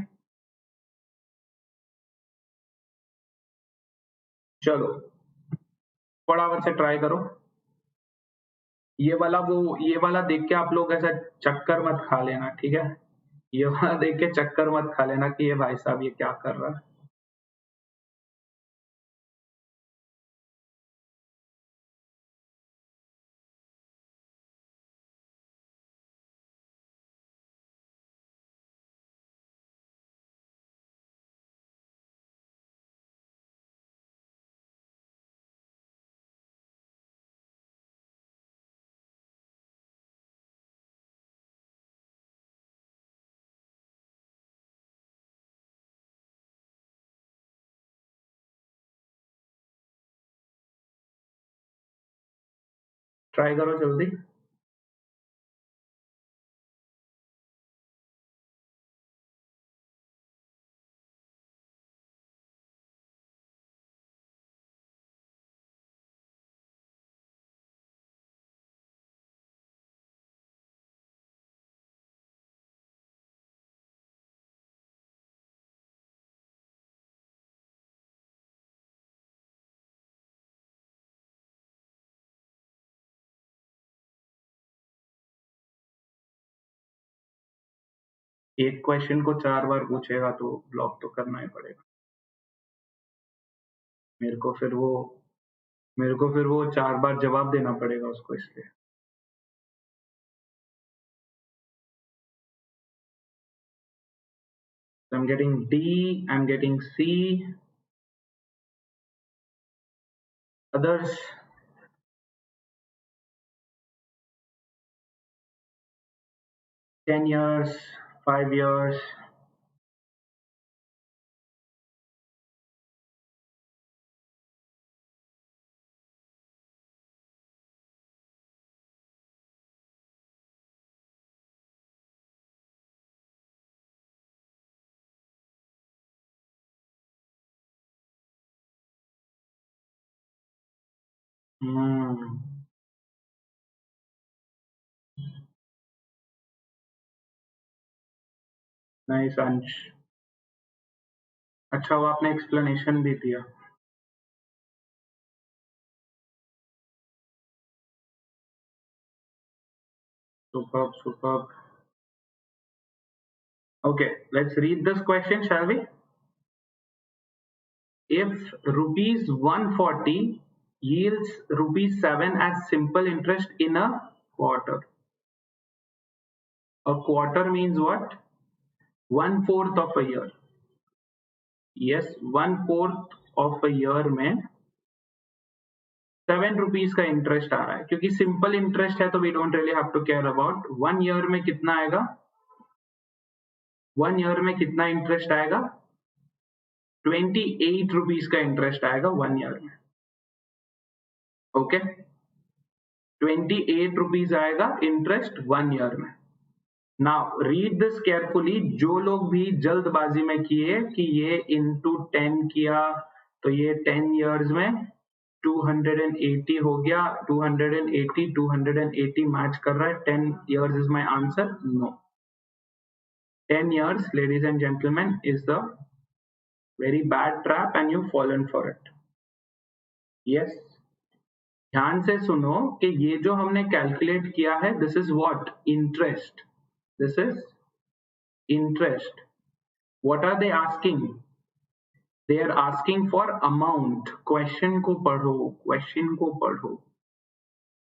चलो, फटाफट से try करो. ये वाला देख के आप लोग ऐसा चक्कर मत खा लेना, ठीक है? ये वाला देख के चक्कर मत खा लेना कि ये भाई साहब ये क्या कर रहा है. ट्राई करो जल्दी. एक क्वेश्चन को 4 बार पूछेगा तो ब्लॉक तो करना ही पड़ेगा. मेरे को फिर वो 4 बार जवाब देना पड़ेगा उसको, इसलिए. I'm getting D, I'm getting C. Others? $10 years, 5 years. Nice अंश. अच्छा वो आपने एक्सप्लेनेशन भी दिया. Superb. Okay, let's read this question, shall we? if rupees 140 yields rupees 7 as simple interest in a quarter. A quarter means what? 1/4 of a year. Yes, 1/4 of a year में 7 rupees का interest आ रहा है, क्योंकि simple interest है तो we don't really have to care about 1 year में कितना आएगा। 1 ईयर में कितना इंटरेस्ट आएगा? 28 रुपीज का इंटरेस्ट आएगा 1 ईयर में। ओके, 28 रुपीज आएगा इंटरेस्ट 1 ईयर में। Now read this carefully. जो लोग भी जल्दबाजी में किए कि ये इंटू 10 किया तो ये 10 ईयर्स में 280 हो गया, 280 मैच कर रहा है, 10 years is my answer. No, 10 years, ladies and gentlemen, is the very bad trap and you've fallen for it. Yes, ध्यान से सुनो कि ये जो हमने कैलकुलेट किया है, this is what? Interest. This is interest. What are they asking? They are asking for amount. Question को पढ़ो, question को पढ़ो,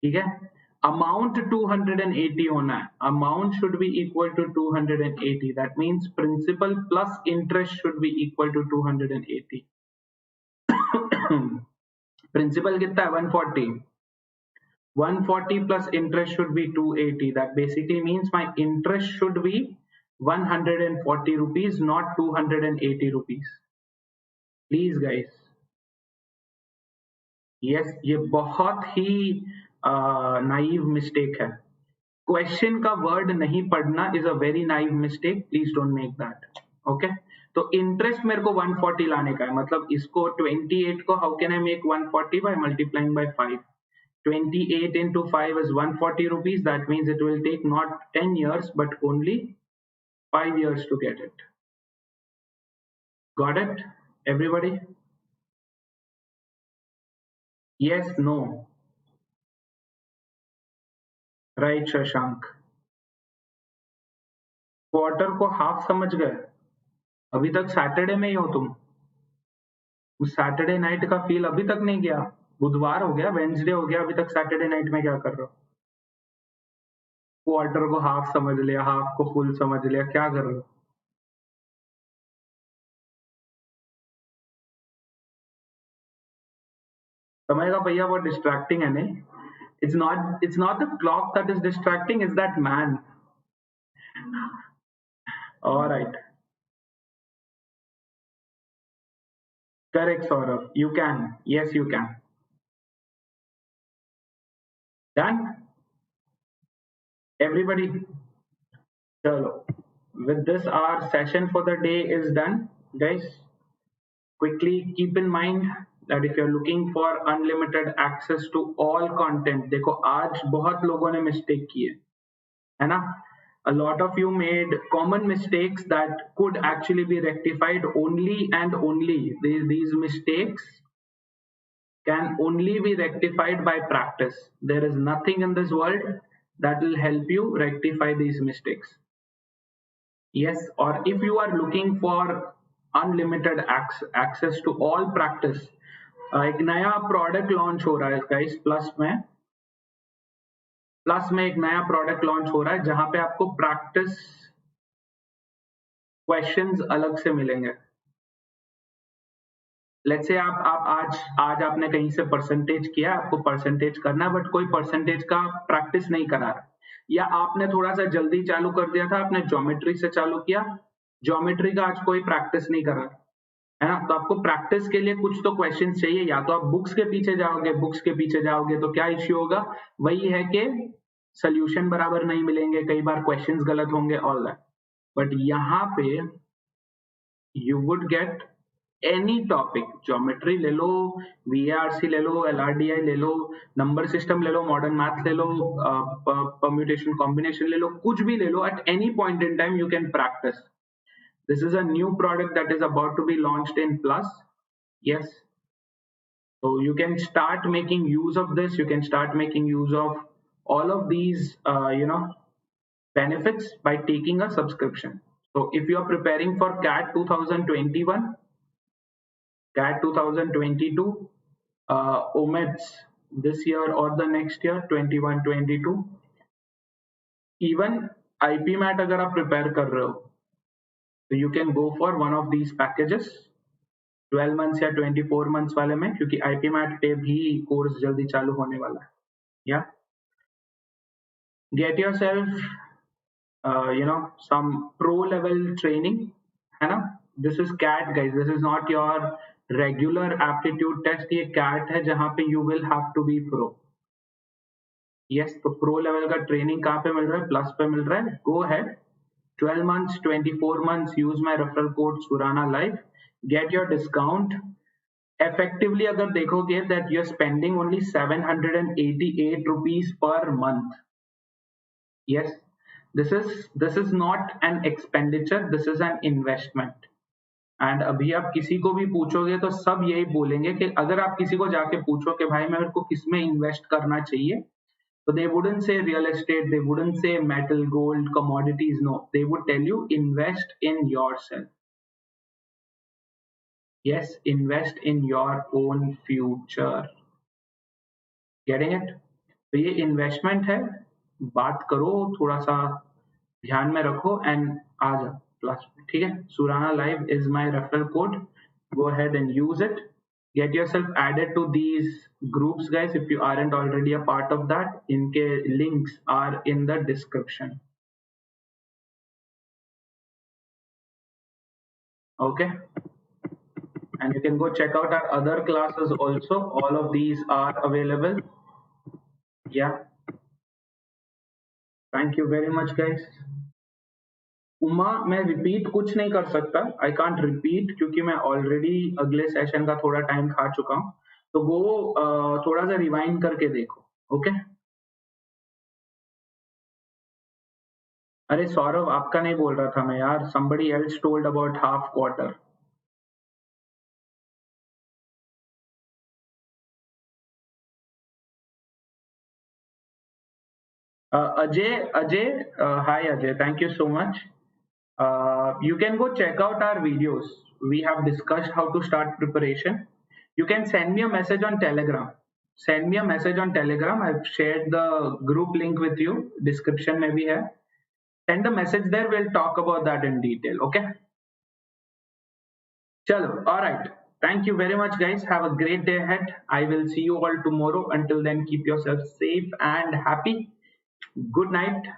ठीक है। अमाउंट 280 होना है, amount should be equal to 280, that means principal plus interest should be equal to 280। Principal कितना है? 140, 140 plus interest should be 280. That basically means my interest should be 140 rupees, not 280 rupees. Please guys, yes, ये बहुत ही naive mistake है। Question का word नहीं पढ़ना is a very naive mistake, please don't make that. Okay, तो interest मेरे को 140 लाने का है, मतलब इसको 28 को how can I make 140 by multiplying by 5। 28 into 5 is 140 rupees. That means it will take not 10 years but only 5 years to get it. Got it, everybody? Yes, no? Right, Shashank. Quarter को half समझ गए? अभी तक Saturday में ही हो तुम? उस Saturday night का फील अभी तक नहीं गया? बुधवार हो गया, वेंसडे हो गया, अभी तक सैटरडे नाइट में क्या कर रहे हो? क्वार्टर को हाफ समझ लिया, हाफ को फुल समझ लिया, क्या कर रहे हो? समय का भैया बहुत डिस्ट्रैक्टिंग है नहीं? It's not the clock that is distracting, it's that man. All right. Correct, Saurabh. You can. Yes, you can. Done? Everybody? Chalo. With this, our session for the day is done. Guys, quickly keep in mind that if you're looking for unlimited access to all content, देखो आज बहुत लोगों ने mistake की है ना? A lot of you made common mistakes that could actually be rectified only and only. These mistakes can only be rectified by practice. There is nothing in this world that will help you rectify these mistakes. Yes, or if you are looking for unlimited access to all practice, एक नया product launch हो रहा है guys, plus में एक नया product launch हो रहा है जहां पे आपको प्रैक्टिस क्वेश्चंस अलग से मिलेंगे। लेट्स से आप आज आपने कहीं से परसेंटेज किया, आपको परसेंटेज करना है बट कोई परसेंटेज का प्रैक्टिस नहीं करा रहा, या आपने थोड़ा सा जल्दी चालू कर दिया था, आपने ज्योमेट्री से चालू किया, ज्योमेट्री का आज कोई प्रैक्टिस नहीं कर रहा है ना, तो आपको प्रैक्टिस के लिए कुछ तो क्वेश्चंस चाहिए। या तो आप बुक्स के पीछे जाओगे तो क्या इश्यू होगा? वही है कि सोल्यूशन बराबर नहीं मिलेंगे, कई बार क्वेश्चंस गलत होंगे, ऑल दैट। बट यहाँ पे you would get any topic, geometry ले लो, वीआरसी ले लो, एलआरडीआई ले लो, नंबर सिस्टम ले लो, मॉडर्न मैथ ले लो, परम्यूटेशन कॉम्बिनेशन ले लो, कुछ भी ले लो, at any point in time you can practise. This is a new product that is about to be launched in Plus. Yes. So you can start making use of this. You can start making use of all of these, benefits by taking a subscription. So if you are preparing for CAT 2021, CAT 2022 omits this year or the next year 21-22. Even IPMAT अगर आप prepare कर रहे हो तो you can go for one of these packages 12 months या 24 months वाले में, क्योंकि IPMAT पे भी कोर्स जल्दी चालू होने वाला है. Yeah, get yourself some pro level training, है ना. This is CAT guys, this is not your regular aptitude test. ये CAT है जहाँ पे you will have to be pro. Yes, तो pro level का training कहाँ पे मिल रहा है? Plus पे मिल रहा है. Go ahead, 12 months 24 months, use my referral code Surana Live, get your discount. Effectively अगर देखोगे that you're spending only 788 rupees per month. Yes, this is not an expenditure, this is an investment. And अभी आप किसी को भी पूछोगे तो सब यही बोलेंगे कि अगर आप किसी को जाके पूछो कि भाई मेरे को किस में इन्वेस्ट करना चाहिए, तो they wouldn't say real estate, they wouldn't say metal, gold, commodities. No, they would tell you invest in yourself. Yes, invest in your own future. Getting it? तो ये इन्वेस्टमेंट है, बात करो, थोड़ा सा ध्यान में रखो एंड आ जा क्लास में. ठीक है. Surana live is my referral code. Go ahead and use it. Get yourself added to these groups guys if you aren't already a part of that. इनके links are in the description. Okay, and you can go check out our other classes also. All of these are available. Yeah, thank you very much guys. Uma, मैं repeat कुछ नहीं कर सकता. I can't repeat क्योंकि मैं already अगले session का थोड़ा टाइम खा चुका हूँ. तो वो थोड़ा सा रिवाइंड करके देखो. ओके. अरे सौरभ, आपका नहीं बोल रहा था मैं यार. somebody else told about half quarter. Ajay, hi Ajay, thank you so much. You can go check out our videos. We have discussed how to start preparation. You can send me a message on Telegram. Send me a message on Telegram. I've shared the group link with you. Description में भी है. Send a message there. We'll talk about that in detail. Okay. Chalo. All right. Thank you very much, guys. Have a great day ahead. I will see you all tomorrow. Until then, keep yourself safe and happy. Good night.